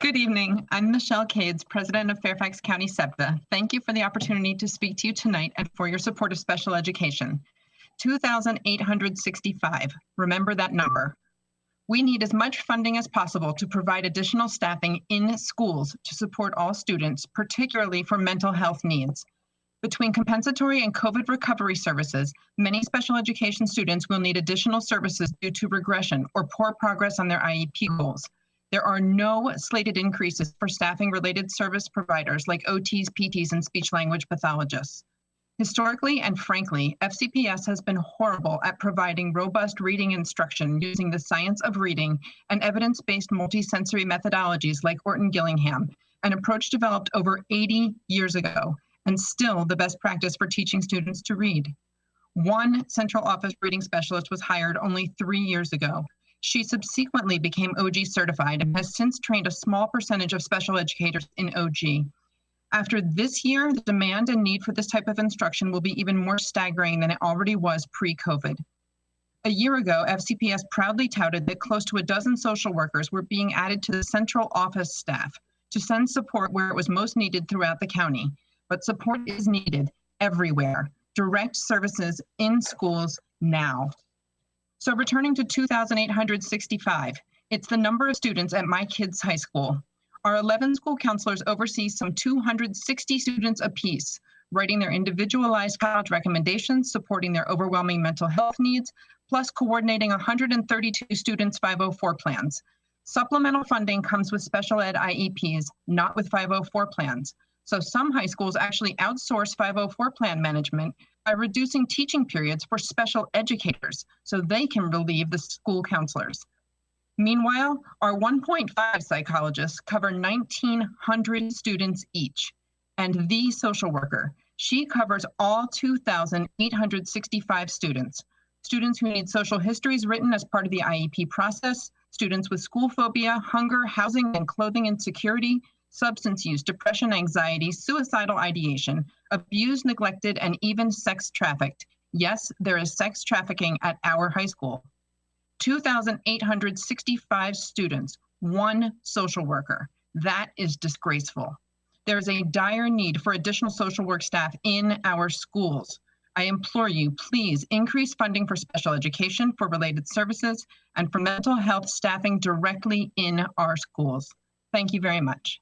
Good evening. I'm Michelle Cades, President of Fairfax County SEPTA. Thank you for the opportunity to speak to you tonight and for your support of special education. 2,865. Remember that number. We need as much funding as possible to provide additional staffing in schools to support all students, particularly for mental health needs. Between compensatory and COVID recovery services, many special education students will need additional services due to regression or poor progress on their IEP goals. There are no slated increases for staffing-related service providers like OTs, PTs, and speech-language pathologists. Historically and frankly, FCPS has been horrible at providing robust reading instruction using the science of reading and evidence-based multisensory methodologies like Orton-Gillingham, an approach developed over 80 years ago, and still the best practice for teaching students to read. One central office reading specialist was hired only 3 years ago. She subsequently became OG certified and has since trained a small percentage of special educators in OG. After this year, the demand and need for this type of instruction will be even more staggering than it already was pre-COVID. A year ago, FCPS proudly touted that close to a dozen social workers were being added to the central office staff to send support where it was most needed throughout the county. But support is needed everywhere. Direct services in schools now. So returning to 2,865, it's the number of students at my kids' high school. Our 11 school counselors oversee some 260 students apiece, writing their individualized college recommendations, supporting their overwhelming mental health needs, plus coordinating 132 students' 504 plans. Supplemental funding comes with special ed IEPs, not with 504 plans. So some high schools actually outsource 504 plan management by reducing teaching periods for special educators so they can relieve the school counselors. Meanwhile, our 1.5 psychologists cover 1,900 students each, and the social worker, she covers all 2,865 students. Students who need social histories written as part of the IEP process, students with school phobia, hunger, housing and clothing insecurity, substance use, depression, anxiety, suicidal ideation, abused, neglected, and even sex trafficked. Yes, there is sex trafficking at our high school. 2,865 students, one social worker. That is disgraceful. There is a dire need for additional social work staff in our schools. I implore you, please increase funding for special education, for related services, and for mental health staffing directly in our schools. Thank you very much.